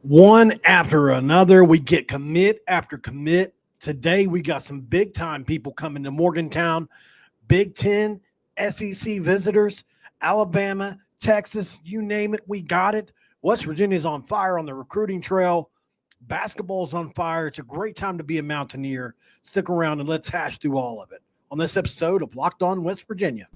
One after another, we get commit after commit. Today, we got some big-time people coming to Morgantown. Big Ten, SEC visitors, Alabama, Texas, you name it, we got it. West Virginia's on fire on the recruiting trail. Basketball's on fire. It's a great time to be a Mountaineer. Stick around and let's hash through all of it on this episode of Locked On West Virginia.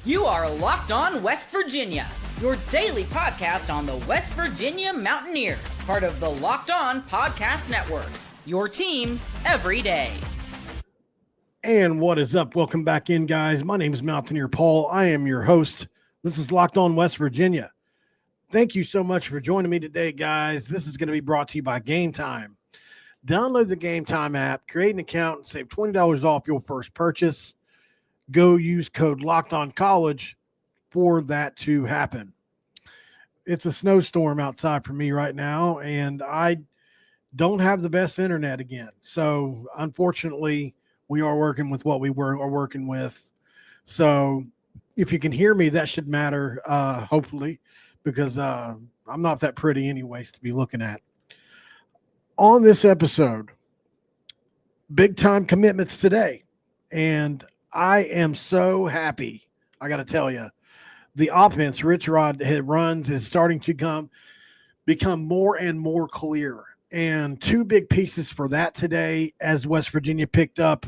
You are Locked On West Virginia, your daily podcast on the West Virginia Mountaineers, part of the Locked On Podcast Network, your team every day. And what is up? Welcome back in, guys. My name is Mountaineer Paul. I am your host. This is Locked On West Virginia. Thank you so much for joining me today, guys. This is going to be brought to you by Game Time. Download the Game Time app, create an account, and save $20 off your first purchase. Go use code LOCKEDONCollege for that to happen. It's a snowstorm outside for me right now, and I don't have the best internet again. So, unfortunately, we are working with what we are working with. So, if you can hear me, that should matter, hopefully, because I'm not that pretty anyways to be looking at. On this episode, big-time commitments today, and I am so happy. I got to tell you, the offense Rich Rod runs is starting to become more and more clear. And two big pieces for that today as West Virginia picked up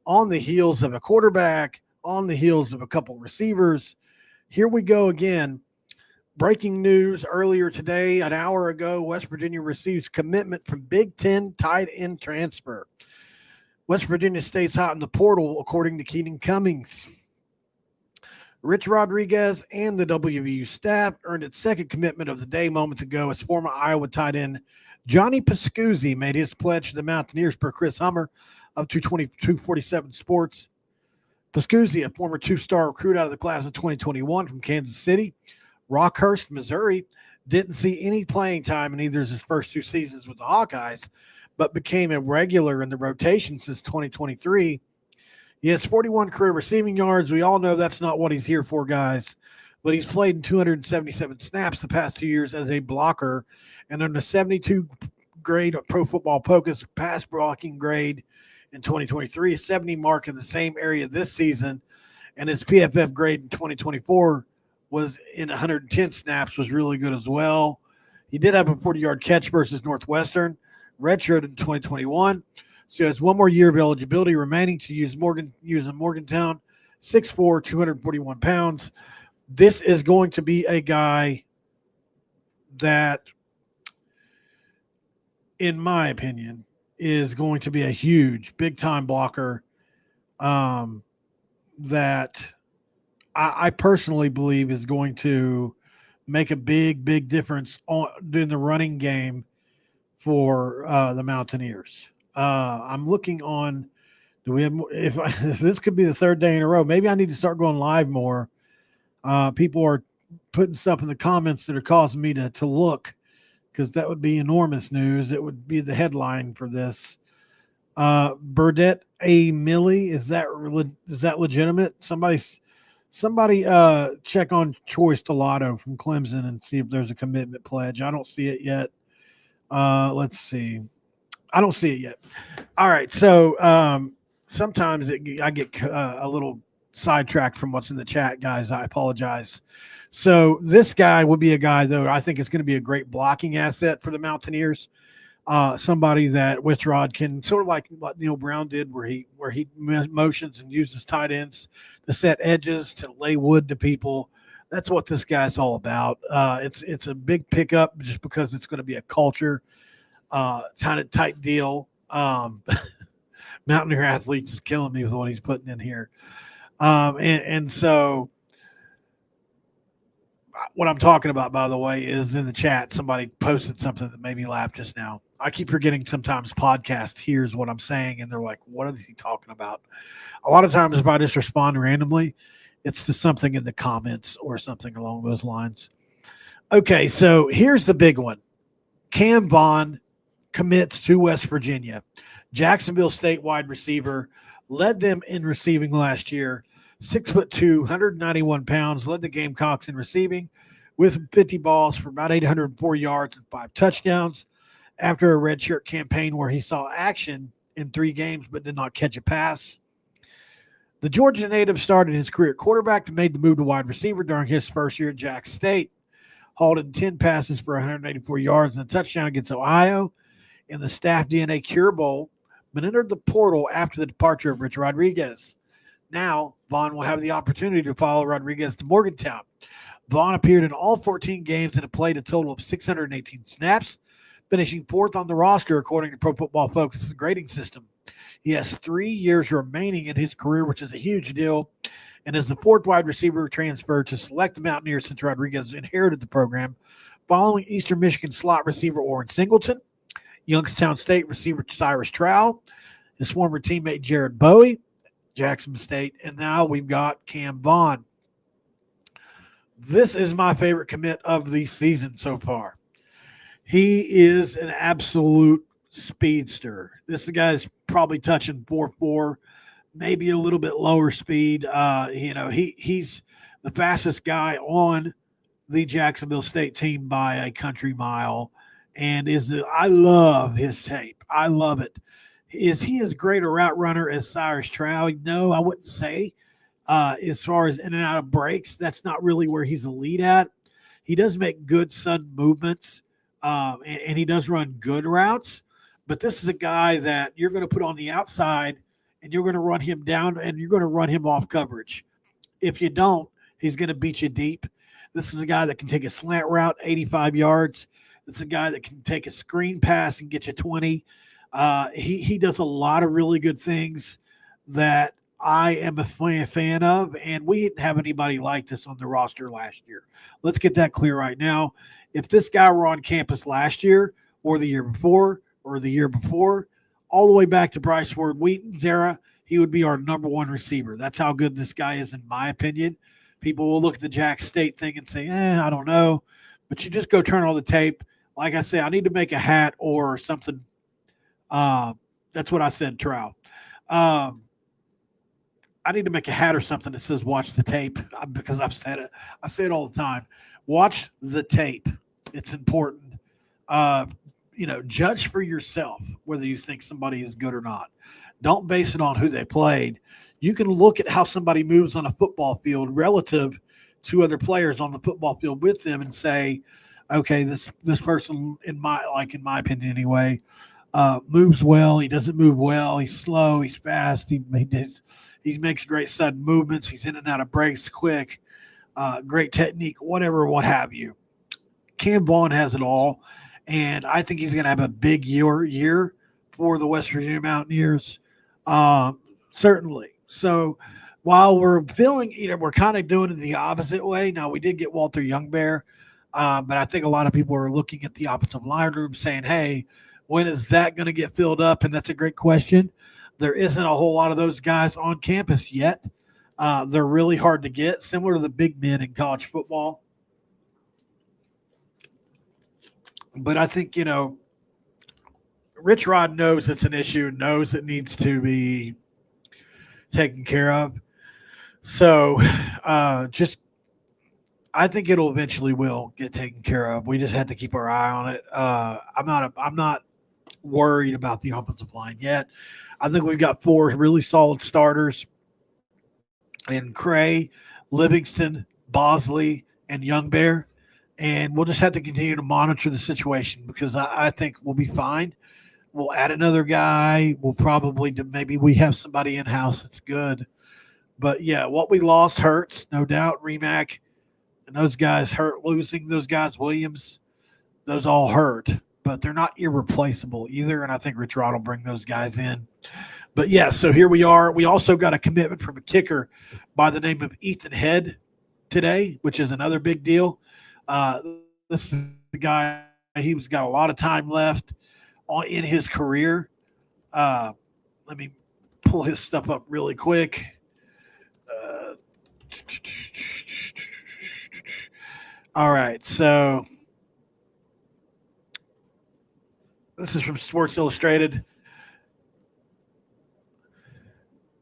on the heels of a quarterback, on the heels of a couple receivers. Here we go again. Breaking news earlier today, an hour ago, West Virginia receives commitment from Big Ten tight end transfer. West Virginia stays hot in the portal, according to Keenan Cummings. Rich Rodriguez and the WVU staff earned its second commitment of the day moments ago as former Iowa tight end Johnny Pascuzzi made his pledge to the Mountaineers per Chris Hummer of 247 Sports. Pascuzzi, a former two-star recruit out of the class of 2021 from Kansas City, Rockhurst, Missouri, didn't see any playing time in either of his first two seasons with the Hawkeyes, but became a regular in the rotation since 2023. He has 41 career receiving yards. We all know that's not what he's here for, guys, but he's played in 277 snaps the past 2 years as a blocker and earned a 72 grade Pro Football Focus pass blocking grade in 2023, a 70 mark in the same area this season, and his PFF grade in 2024 was in 110 snaps, was really good as well. He did have a 40-yard catch versus Northwestern, redshirted in 2021, so he has one more year of eligibility remaining to use in Morgantown. 6'4", 241 pounds. This is going to be a guy that, in my opinion, is going to be a huge, big-time blocker that I personally believe is going to make a big, big difference in the running game for the Mountaineers. I'm looking on. Do we have more? If this could be the third day in a row, maybe I need to start going live more. People are putting stuff in the comments that are causing me to look, because that would be enormous news. It would be the headline for this. Burdette A. Millie, is that legitimate? Somebody check on Choice Tolato from Clemson and see if there's a commitment pledge. I don't see it yet. Let's see. I don't see it yet. All right. So sometimes I get a little sidetracked from what's in the chat, guys. I apologize. So this guy would be a guy, though, I think is going to be a great blocking asset for the Mountaineers. Somebody that Rich Rod can sort of like what Neil Brown did, where he motions and uses tight ends to set edges, to lay wood to people. That's what this guy's all about. It's a big pickup just because it's going to be a culture kind of tight deal. Mountaineer Athletes is killing me with what he's putting in here. And so what I'm talking about, by the way, is in the chat, somebody posted something that made me laugh just now. I keep forgetting sometimes podcast hears what I'm saying, and they're like, what is he talking about? A lot of times if I just respond randomly, it's to something in the comments or something along those lines. Okay, so here's the big one. Cam Vaughn commits to West Virginia. Jacksonville State wide receiver, led them in receiving last year, 6'2", 191 pounds, led the Gamecocks in receiving with 50 balls for about 804 yards and 5 touchdowns after a redshirt campaign where he saw action in 3 games but did not catch a pass. The Georgia native started his career at quarterback and made the move to wide receiver during his first year at Jax State, hauled in 10 passes for 184 yards and a touchdown against Ohio in the Staff DNA Cure Bowl, but entered the portal after the departure of Rich Rodriguez. Now, Vaughn will have the opportunity to follow Rodriguez to Morgantown. Vaughn appeared in all 14 games and had played a total of 618 snaps, finishing 4th on the roster according to Pro Football Focus's grading system. He has 3 years remaining in his career, which is a huge deal, and is the 4th wide receiver transferred to select the Mountaineers since Rodriguez inherited the program, following Eastern Michigan slot receiver Orrin Singleton, Youngstown State receiver Cyrus Trowell, his former teammate Jared Bowie, Jackson State, and now we've got Cam Vaughn. This is my favorite commit of the season so far. He is an absolute speedster. This guy's probably touching 4.4, maybe a little bit lower speed. He's the fastest guy on the Jacksonville State team by a country mile, and I love his tape. I love it. Is he as great a route runner as Cyrus Trowell? No, I wouldn't say. As far as in and out of breaks, that's not really where he's elite at. He does make good sudden movements, and he does run good routes. But this is a guy that you're going to put on the outside, and you're going to run him down, and you're going to run him off coverage. If you don't, he's going to beat you deep. This is a guy that can take a slant route 85 yards. It's a guy that can take a screen pass and get you 20. He does a lot of really good things that I am a fan of, and we didn't have anybody like this on the roster last year. Let's get that clear right now. If this guy were on campus last year or the year before, all the way back to Bryce Ward Wheaton's era, he would be our number 1 receiver. That's how good this guy is, in my opinion. People will look at the Jax State thing and say, I don't know. But you just go turn on the tape. Like I say, I need to make a hat or something. That's what I said, Trow. I need to make a hat or something that says watch the tape, because I've said it. I say it all the time. Watch the tape. It's important. Judge for yourself whether you think somebody is good or not. Don't base it on who they played. You can look at how somebody moves on a football field relative to other players on the football field with them and say, okay, this person, in my opinion anyway, moves well. He doesn't move well. He's slow. He's fast. He makes great sudden movements. He's in and out of breaks quick. Great technique, whatever, what have you. Cam Vaughn has it all. And I think he's going to have a big year for the West Virginia Mountaineers, certainly. So while we're we're kind of doing it the opposite way. Now, we did get Walter Youngbear, but I think a lot of people are looking at the offensive line room saying, hey, when is that going to get filled up? And that's a great question. There isn't a whole lot of those guys on campus yet. They're really hard to get, similar to the big men in college football. But I think, Rich Rod knows it's an issue, knows it needs to be taken care of. So I think it'll eventually will get taken care of. We just have to keep our eye on it. I'm not worried about the offensive line yet. I think we've got 4 really solid starters in Cray, Livingston, Bosley, and Youngbear. And we'll just have to continue to monitor the situation, because I think we'll be fine. We'll add another guy. We'll probably maybe we have somebody in-house that's good. But, yeah, what we lost hurts, no doubt. Remack and those guys hurt. Losing those guys, Williams, those all hurt. But they're not irreplaceable either, and I think Rich Rod will bring those guys in. But, yeah, so here we are. We also got a commitment from a kicker by the name of Ethan Head today, which is another big deal. This is the guy, he's got a lot of time left in his career. Let me pull his stuff up really quick. All right, so this is from Sports Illustrated.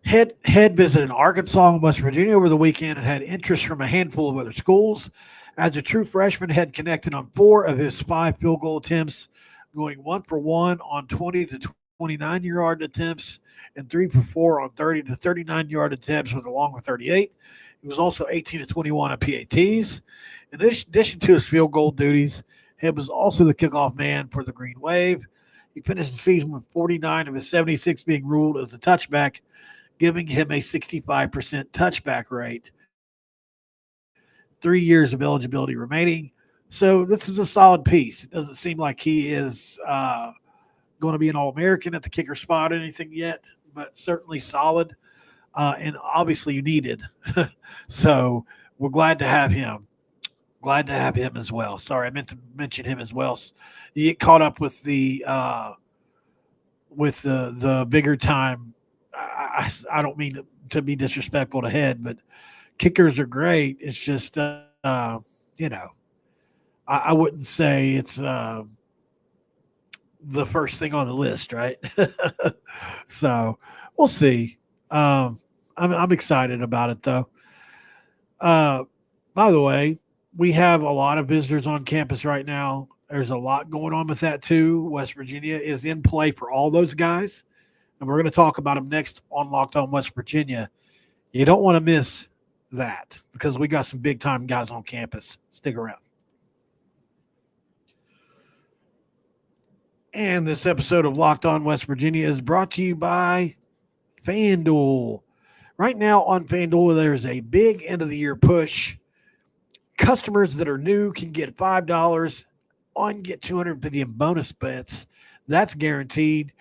Head visited Arkansas and West Virginia over the weekend and had interest from a handful of other schools. As a true freshman, Head connected on 4 of his 5 field goal attempts, going 1 for 1 on 20 to 29-yard attempts and 3 for 4 on 30 to 39-yard attempts with a longer 38. He was also 18 to 21 on PATs. In addition to his field goal duties, Head was also the kickoff man for the Green Wave. He finished the season with 49 of his 76 being ruled as a touchback, giving him a 65% touchback rate. 3 years of eligibility remaining. So this is a solid piece. It doesn't seem like he is going to be an All-American at the kicker spot or anything yet, but certainly solid. And obviously you needed. So we're glad to have him. Glad to have him as well. Sorry, I meant to mention him as well. You get caught up with the bigger time. I don't mean to be disrespectful to Head, but kickers are great. It's just, I wouldn't say it's the first thing on the list, right? So we'll see. I'm excited about it, though. By the way, we have a lot of visitors on campus right now. There's a lot going on with that, too. West Virginia is in play for all those guys, and we're going to talk about them next on Locked On West Virginia. You don't want to miss that because we got some big-time guys on campus. Stick around. And this episode of Locked On West Virginia is brought to you by FanDuel. Right now on FanDuel, there's a big end-of-the-year push. Customers that are new can get $5 on get $250 in bonus bets. That's guaranteed.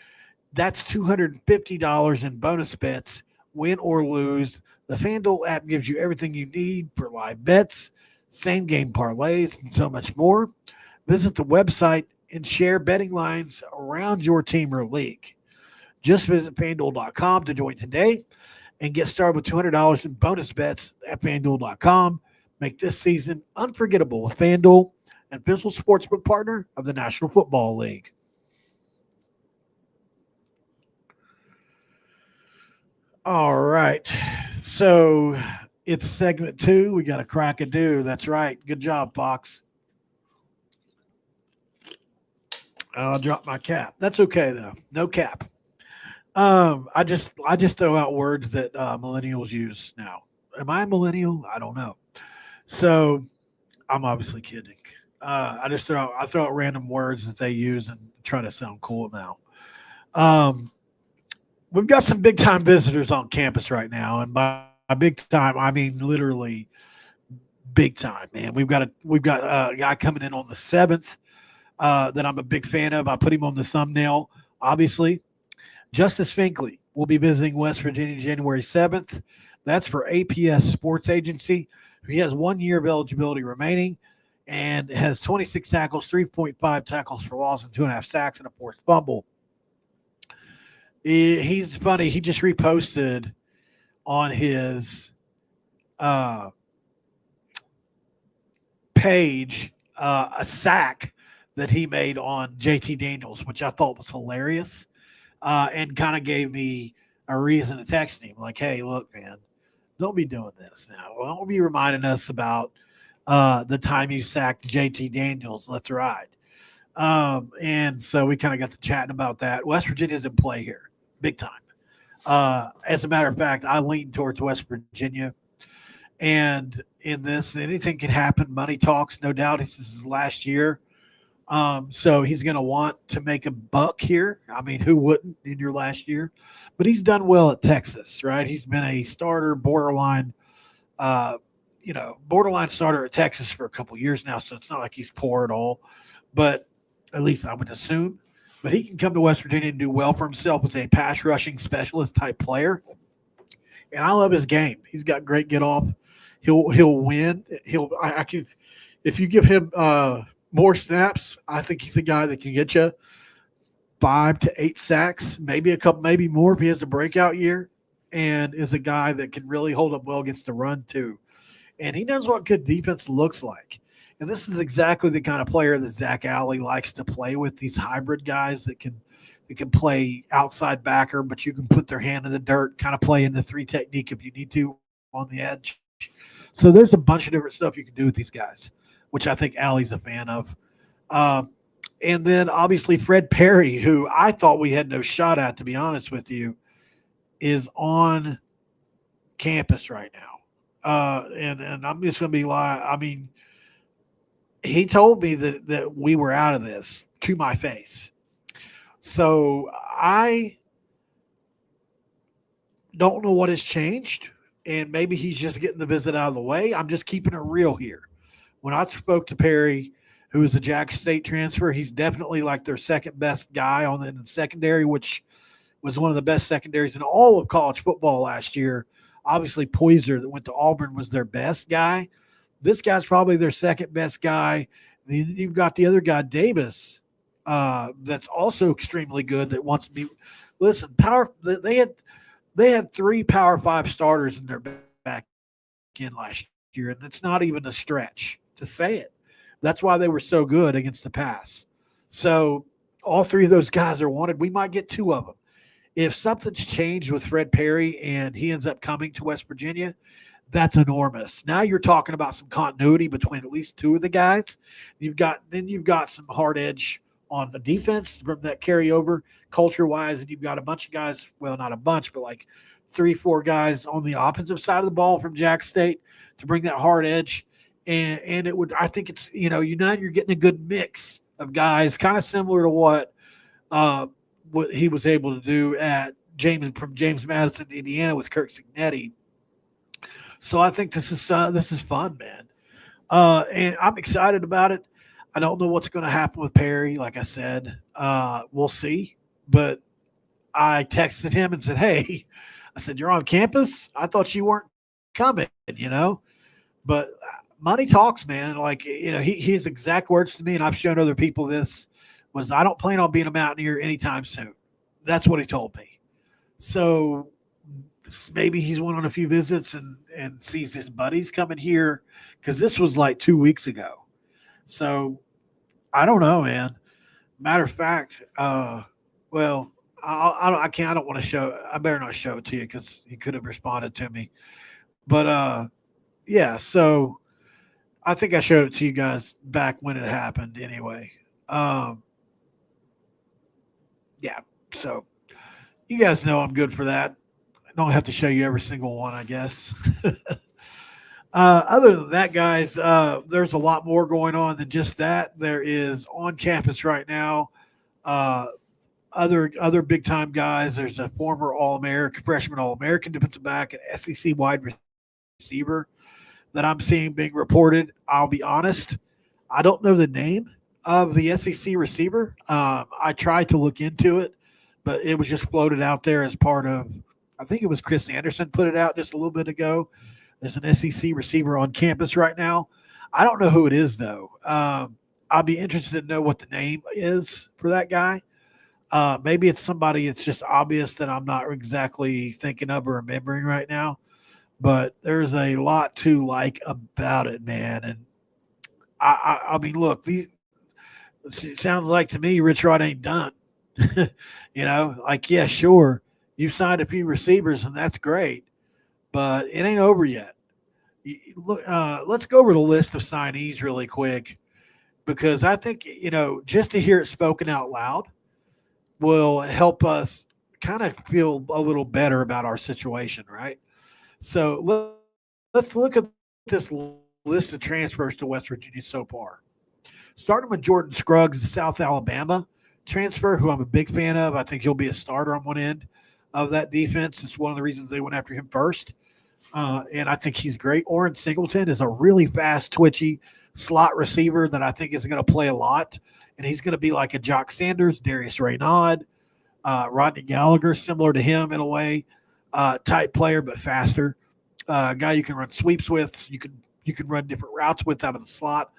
That's $250 in bonus bets, win or lose. The FanDuel app gives you everything you need for live bets, same-game parlays, and so much more. Visit the website and share betting lines around your team or league. Just visit FanDuel.com to join today and get started with $200 in bonus bets at FanDuel.com. Make this season unforgettable with FanDuel, an official sportsbook partner of the National Football League. All right. So it's segment 2. We got a crack-a-do. That's right. Good job, Fox. I'll drop my cap. That's okay, though. No cap. I just throw out words that millennials use now. Am I a millennial? I don't know. So I'm obviously kidding. I throw out random words that they use and try to sound cool now. We've got some big time visitors on campus right now, and by big time I mean literally big time, man. We've got a guy coming in on the 7th that I'm a big fan of. I put him on the thumbnail, obviously. Justice Finley will be visiting West Virginia January 7th. That's for APS Sports Agency. He has 1 year of eligibility remaining and has 26 tackles, 3.5 tackles for loss, and 2.5 sacks and a forced fumble. He's funny. He just reposted on his page a sack that he made on JT Daniels, which I thought was hilarious, and kind of gave me a reason to text him. Like, hey, look, man, don't be doing this now. Don't be reminding us about the time you sacked JT Daniels. Let's ride. And so we kind of got to chatting about that. West Virginia's in play here, big time. As a matter of fact, I lean towards West Virginia. And in this, anything can happen. Money talks, no doubt. This is his last year. So he's going to want to make a buck here. I mean, who wouldn't in your last year? But he's done well at Texas, right? He's been a starter, borderline starter at Texas for a couple years now. So it's not like he's poor at all. But at least I would assume. But he can come to West Virginia and do well for himself as a pass rushing specialist type player. And I love his game. He's got great get off. He'll win. If you give him more snaps, I think he's a guy that can get you 5 to 8 sacks, maybe a couple, maybe more if he has a breakout year, and is a guy that can really hold up well against the run too. And he knows what good defense looks like. And this is exactly the kind of player that Zach Alley likes to play with, these hybrid guys that can that can play outside backer, but you can put their hand in the dirt, kind of play in the 3 technique if you need to on the edge. So there's a bunch of different stuff you can do with these guys, which I think Allie's a fan of. And then obviously Fred Perry, who I thought we had no shot at, to be honest with you, is on campus right now. And I'm just going to be lying. I mean, he told me that we were out of this to my face. So I don't know what has changed, and maybe he's just getting the visit out of the way. I'm just keeping it real here. When I spoke to Perry, who is a Jax State transfer, he's definitely like their second best guy in the secondary, which was one of the best secondaries in all of college football last year. Obviously, Poyser that went to Auburn was their best guy. This guy's probably their second best guy. You've got the other guy, Davis, that's also extremely good. That wants to be. Listen, They had 3 Power 5 starters in their back end last year, and it's not even a stretch to say it. That's why they were so good against the pass. So all 3 of those guys are wanted. We might get 2 of them. If something's changed with Fred Perry and he ends up coming to West Virginia, that's enormous. Now you're talking about some continuity between at least 2 of the guys. You've got some hard edge on the defense from that carryover culture-wise, and you've got a bunch of guys, well, not a bunch, but like 3-4 guys on the offensive side of the ball from Jax State to bring that hard edge. And it would, I think it's, you're getting a good mix of guys, kind of similar to what he was able to do at James Madison, Indiana, with Kirk Signetti. So I think this is fun, man, and I'm excited about it. I don't know what's going to happen with Perry. Like I said, we'll see. But I texted him and said, "Hey," I said, "You're on campus? I thought you weren't coming." But money talks, man. Like, his exact words to me, and I've shown other people this, was, "I don't plan on being a Mountaineer anytime soon." That's what he told me. So maybe he's went on a few visits and sees his buddies coming here, because this was like 2 weeks ago. So I don't know, man. Matter of fact, I don't want to show. I better not show it to you because he could have responded to me. But yeah. So I think I showed it to you guys back when it happened. Anyway, yeah. So you guys know I'm good for that. I don't have to show you every single one, I guess. Other than that, guys, there's a lot more going on than just that. There is on campus right now other big time guys. There's a former All-American, freshman All-American defensive back, an SEC wide receiver that I'm seeing being reported. I'll be honest, I don't know the name of the SEC receiver. I tried to look into it, but it was just floated out there as part of, I think it was Chris Anderson put it out just a little bit ago. There's an SEC receiver on campus right now. I don't know who it is, though. I'll be interested to know what the name is for that guy. Maybe it's somebody it's just obvious that I'm not exactly thinking of or remembering right now. But there's a lot to like about it, man. And I mean, look, it sounds like to me Rich Rod ain't done. Like, yeah, sure, you've signed a few receivers, and that's great. But it ain't over yet. Let's go over the list of signees really quick, because I think, just to hear it spoken out loud will help us kind of feel a little better about our situation, right? So let's look at this list of transfers to West Virginia so far. Starting with Jordan Scruggs, the South Alabama transfer, who I'm a big fan of. I think he'll be a starter on one end of that defense. It's one of the reasons they went after him first. And I think he's great. Oren Singleton is a really fast, twitchy slot receiver that I think is going to play a lot. And he's going to be like a Jock Sanders, Darius Raynaud, Rodney Gallagher, similar to him in a way. Type player, but faster. Guy you can run sweeps with. You can run different routes with out of the slot.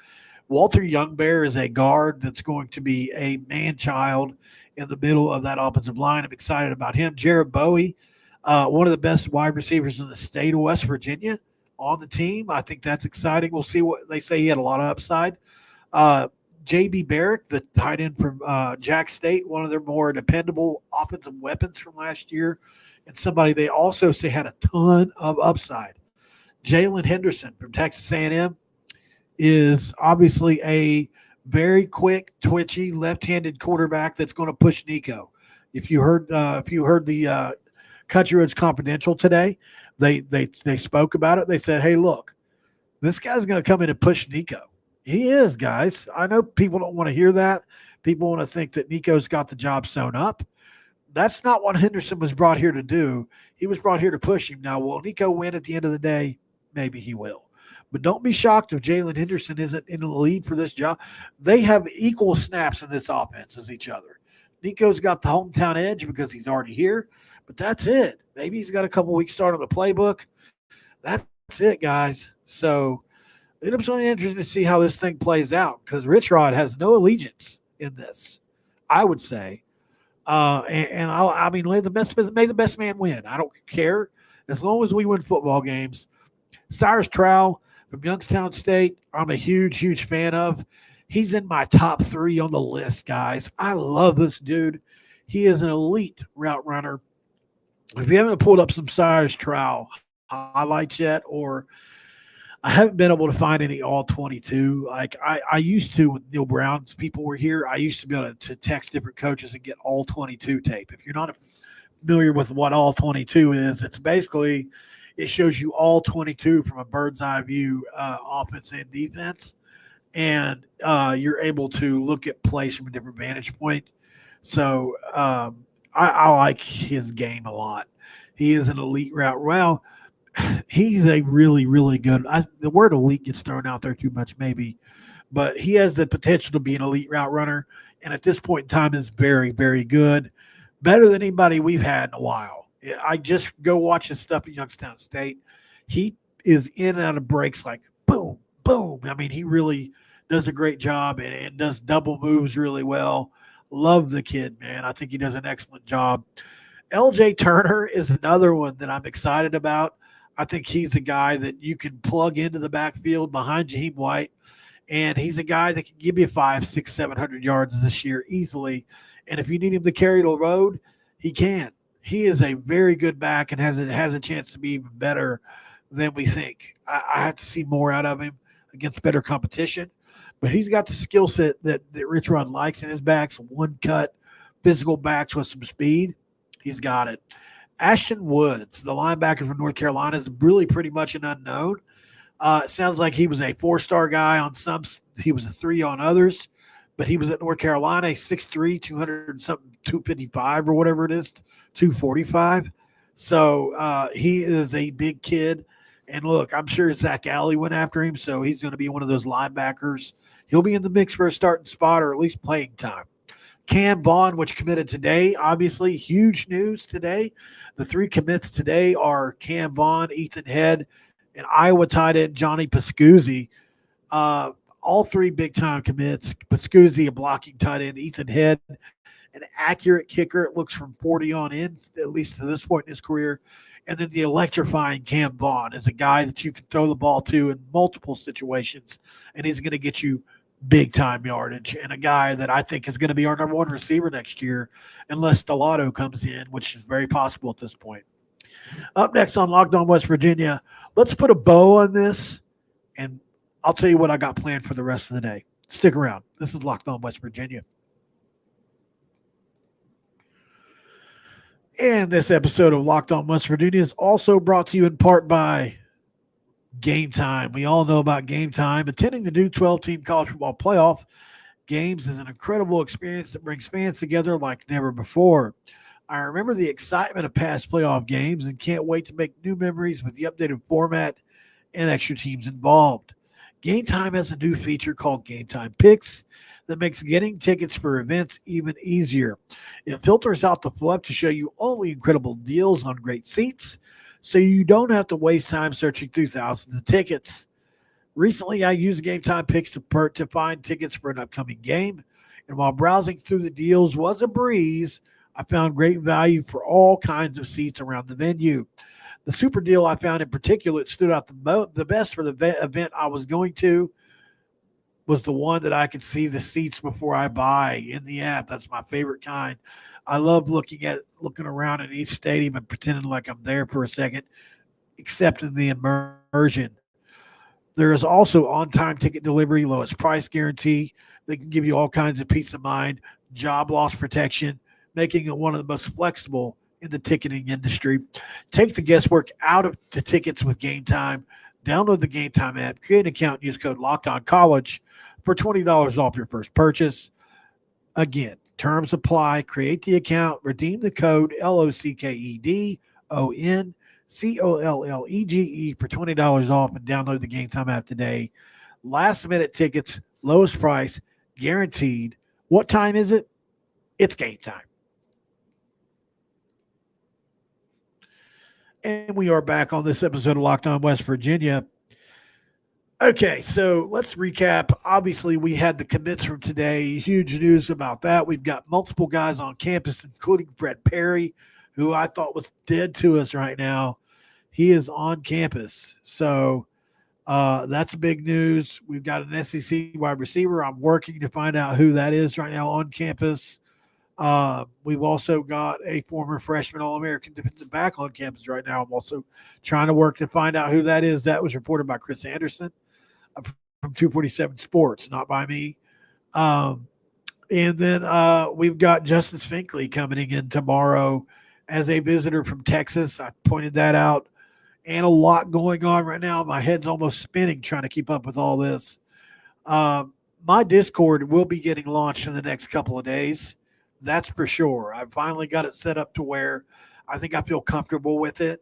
Walter Youngbear is a guard that's going to be a man-child in the middle of that offensive line. I'm excited about him. Jared Bowie, one of the best wide receivers in the state of West Virginia on the team. I think that's exciting. We'll see what they say. He had a lot of upside. J.B. Barrick, the tight end from Jax State, one of their more dependable offensive weapons from last year, and somebody they also say had a ton of upside. Jalen Henderson from Texas A&M is obviously a very quick, twitchy, left-handed quarterback that's going to push Nico. If you heard the Country Roads Confidential today, they spoke about it. They said, "Hey, look, this guy's going to come in and push Nico." He is, guys. I know people don't want to hear that. People want to think that Nico's got the job sewn up. That's not what Henderson was brought here to do. He was brought here to push him. Now, will Nico win at the end of the day? Maybe he will. But don't be shocked if Jalen Henderson isn't in the lead for this job. They have equal snaps in this offense as each other. Nico's got the hometown edge because he's already here, but that's it. Maybe he's got a couple weeks start on the playbook. That's it, guys. So it's really interesting to see how this thing plays out because Rich Rod has no allegiance in this, I would say. I mean, may the best man win. I don't care as long as we win football games. Cyrus Trowell from Youngstown State, I'm a huge, huge fan of. He's in my top 3 on the list, guys. I love this dude. He is an elite route runner. If you haven't pulled up some Cyrus Trowell highlights yet, or I haven't been able to find any all 22. Like I used to with Neil Brown's people were here. I used to be able to text different coaches and get all 22 tape. If you're not familiar with what all 22 is, it's basically it shows you all 22 from a bird's eye view, offense and defense, and you're able to look at plays from a different vantage point. So I like his game a lot. He is an elite route. Well, he's a really, really good. The word elite gets thrown out there too much, maybe, but he has the potential to be an elite route runner. And at this point in time, is very, very good, better than anybody we've had in a while. I just go watch his stuff at Youngstown State. He is in and out of breaks like boom, boom. I mean, he really does a great job and does double moves really well. Love the kid, man. I think he does an excellent job. LJ Turner is another one that I'm excited about. I think he's a guy that you can plug into the backfield behind Jaheim White, and he's a guy that can give you 500, 600, 700 yards this year easily. And if you need him to carry the load, he can. He is a very good back and has a chance to be even better than we think. I have to see more out of him against better competition, but he's got the skill set that Rich Rod likes in his backs, one-cut, physical backs with some speed. He's got it. Ashton Woods, the linebacker from North Carolina, is really pretty much an unknown. It sounds like he was a 4-star guy on some. He was a 3 on others, but he was at North Carolina, 6'3", 200-something, 255 or whatever it is, 245. So he is a big kid. And look, I'm sure Zach Alley went after him, so he's going to be one of those linebackers. He'll be in the mix for a starting spot or at least playing time. Cam Vaughn, which committed today, obviously huge news today. The 3 commits today are Cam Vaughn, Ethan Head, and Iowa tight end Johnny Pascuzzi. All 3 big-time commits. Pascuzzi, a blocking tight end. Ethan Head, an accurate kicker. It looks from 40 on in, at least to this point in his career. And then the electrifying Cam Vaughn is a guy that you can throw the ball to in multiple situations, and he's going to get you big-time yardage, and a guy that I think is going to be our number 1 receiver next year unless Stellato comes in, which is very possible at this point. Up next on Locked On West Virginia, let's put a bow on this, and I'll tell you what I got planned for the rest of the day. Stick around. This is Locked On West Virginia. And this episode of Locked On West Virginia is also brought to you in part by Game Time. We all know about Game Time. Attending the new 12-team college football playoff games is an incredible experience that brings fans together like never before. I remember the excitement of past playoff games and can't wait to make new memories with the updated format and extra teams involved. Game Time has a new feature called Game Time Picks that makes getting tickets for events even easier. It filters out the fluff to show you only incredible deals on great seats, so you don't have to waste time searching through thousands of tickets. Recently, I used Game Time Picks to find tickets for an upcoming game, and while browsing through the deals was a breeze, I found great value for all kinds of seats around the venue. The super deal I found in particular stood out the best for the event I was going to was the one that I could see the seats before I buy in the app. That's my favorite kind. I love looking around at each stadium and pretending like I'm there for a second, accepting the immersion. There is also on-time ticket delivery, lowest price guarantee. They can give you all kinds of peace of mind, job loss protection, making it one of the most flexible in the ticketing industry. Take the guesswork out of the tickets with Game Time. Download the Game Time app, create an account, and use code LOCKEDONCollege for $20 off your first purchase. Again, terms apply. Create the account, redeem the code LOCKEDONCOLLEGE for $20 off, and download the Game Time app today. Last minute tickets, lowest price, guaranteed. What time is it? It's game time. And we are back on this episode of Locked On West Virginia. Okay, so let's recap. Obviously, we had the commits from today. Huge news about that. We've got multiple guys on campus, including Brett Perry, who I thought was dead to us right now. He is on campus. So that's big news. We've got an SEC wide receiver. I'm working to find out who that is right now on campus. We've also got a former freshman All-American defensive back on campus right now. I'm also trying to work to find out who that is. That was reported by Chris Anderson from 247 Sports, not by me. And then we've got Justice Finley coming in tomorrow as a visitor from Texas. I pointed that out. And a lot going on right now. My head's almost spinning trying to keep up with all this. My Discord will be getting launched in the next couple of days. That's for sure. I finally got it set up to where I think I feel comfortable with it.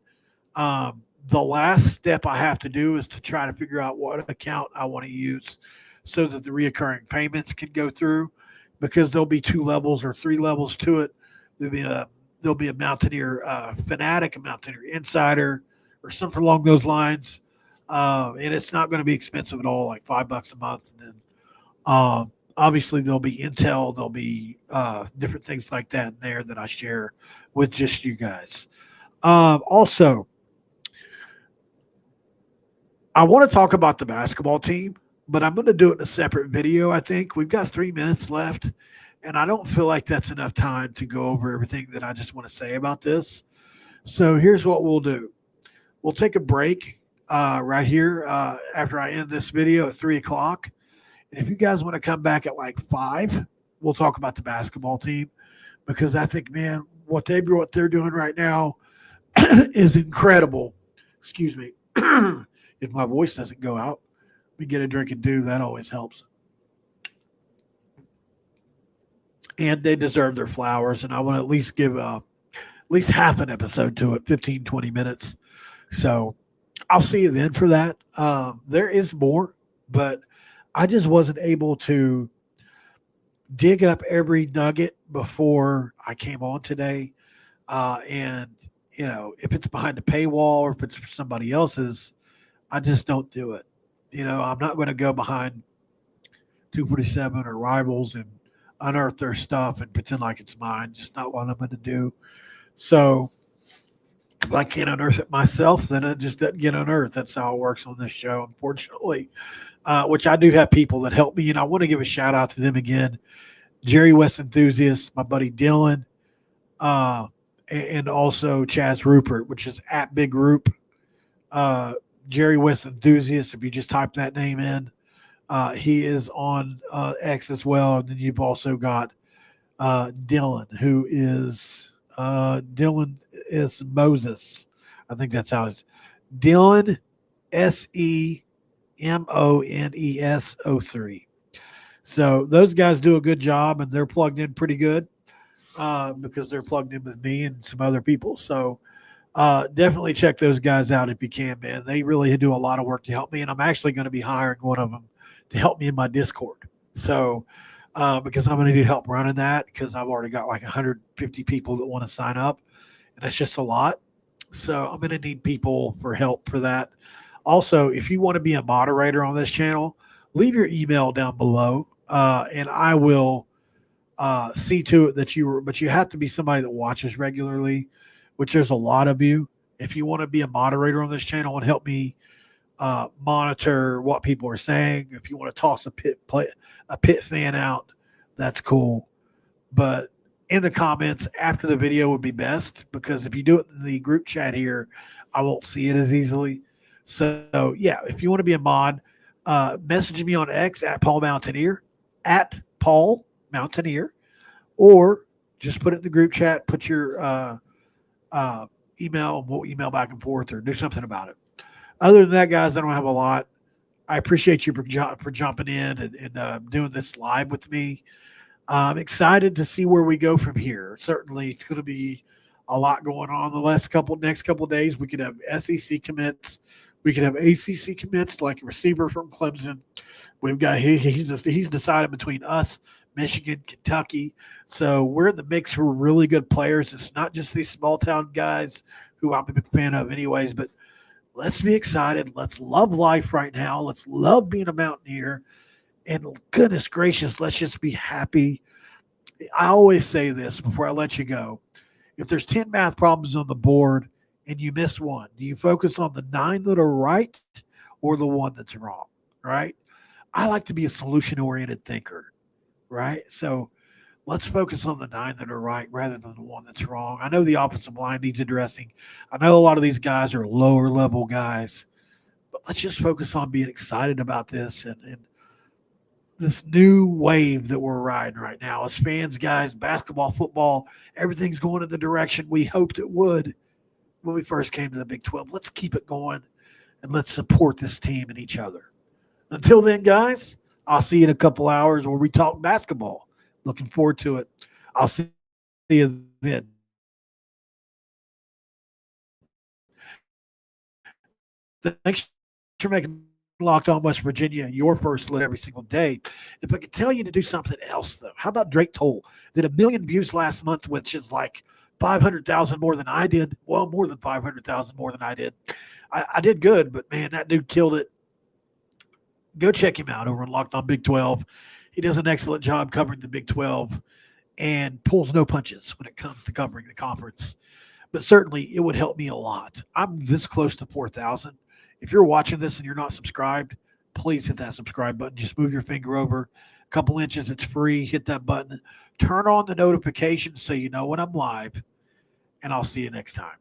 The last step I have to do is to try to figure out what account I want to use so that the reoccurring payments can go through, because there'll be 2 levels or 3 levels to it. There'll be a Mountaineer fanatic, a Mountaineer insider, or something along those lines. And it's not going to be expensive at all, like $5 a month. And then obviously there'll be intel, there'll be different things like that in there that I share with just you guys. Also, I want to talk about the basketball team, but I'm going to do it in a separate video. I think we've got 3 minutes left, and I don't feel like that's enough time to go over everything that I just want to say about this. So here's what we'll do. We'll take a break right here after I end this video at 3 o'clock. And if you guys want to come back at like 5, we'll talk about the basketball team, because I think, man, what they're doing right now is incredible. Excuse me. If my voice doesn't go out, we get a drink and do. That always helps. And they deserve their flowers, and I want to at least give at least half an episode to it, 15, 20 minutes. So I'll see you then for that. There is more, but I just wasn't able to dig up every nugget before I came on today. And, you know, if it's behind a paywall or if it's for somebody else's, I just don't do it. You know, I'm not going to go behind 247 or Rivals and unearth their stuff and pretend like it's mine. Just not what I'm going to do. So if I can't unearth it myself, then it just doesn't get unearthed. That's how it works on this show, unfortunately, which I do have people that help me. And I want to give a shout out to them again. Jerry West Enthusiast, my buddy Dylan, and also Chaz Rupert, which is at Big Roop. Jerry West Enthusiast, if you just type that name in, he is on X as well. And then you've also got Dylan, who is Dylan is Moses. I think that's how it's Dylan SEMONES03. So those guys do a good job, and they're plugged in pretty good because they're plugged in with me and some other people. So definitely check those guys out if you can, man. They really do a lot of work to help me, and I'm actually going to be hiring one of them to help me in my Discord. So because I'm going to need help running that, because I've already got like 150 people that want to sign up, and that's just a lot. So I'm going to need people for help for that. Also, if you want to be a moderator on this channel, leave your email down below, and I will see to it that but you have to be somebody that watches regularly, which there's a lot of you. If you want to be a moderator on this channel and help me monitor what people are saying. If you want to toss a Pitt fan out, that's cool. But in the comments after the video would be best, because if you do it in the group chat here, I won't see it as easily. So yeah, if you want to be a mod, message me on X at Paul Mountaineer, or just put it in the group chat, put your email, and we'll email back and forth or do something about it. Other than that, guys, I don't have a lot. I appreciate you for jumping in and doing this live with me. I'm excited to see where we go from here. Certainly, it's going to be a lot going on the next couple of days. We could have SEC commits. We could have ACC commits, like a receiver from Clemson. We've got he's decided between us, Michigan, Kentucky. So we're in the mix for really good players. It's not just these small town guys who I'm a big fan of, anyways. But let's be excited. Let's love life right now. Let's love being a Mountaineer. And goodness gracious, let's just be happy. I always say this before I let you go. If there's 10 math problems on the board and you miss one, do you focus on the 9 that are right or the one that's wrong, right? I like to be a solution-oriented thinker, right? So let's focus on the 9 that are right rather than the one that's wrong. I know the offensive line needs addressing. I know a lot of these guys are lower-level guys, but let's just focus on being excited about this and this new wave that we're riding right now as fans, guys. Basketball, football, everything's going in the direction we hoped it would when we first came to the Big 12. Let's keep it going, and let's support this team and each other. Until then, guys, I'll see you in a couple hours where we talk basketball. Looking forward to it. I'll see you then. Thanks for making Locked On West Virginia your first look every single day. If I could tell you to do something else, though, how about Drake Toll? Did 1 million views last month, which is like 500,000 more than I did. Well, more than 500,000 more than I did. I did good, but man, that dude killed it. Go check him out over on Locked On Big 12. He does an excellent job covering the Big 12 and pulls no punches when it comes to covering the conference. But certainly, it would help me a lot. I'm this close to 4,000. If you're watching this and you're not subscribed, please hit that subscribe button. Just move your finger over a couple inches. It's free. Hit that button. Turn on the notifications so you know when I'm live, and I'll see you next time.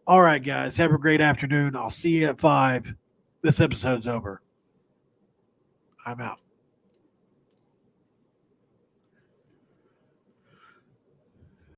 All right, guys. Have a great afternoon. I'll see you at 5. This episode's over. I'm out.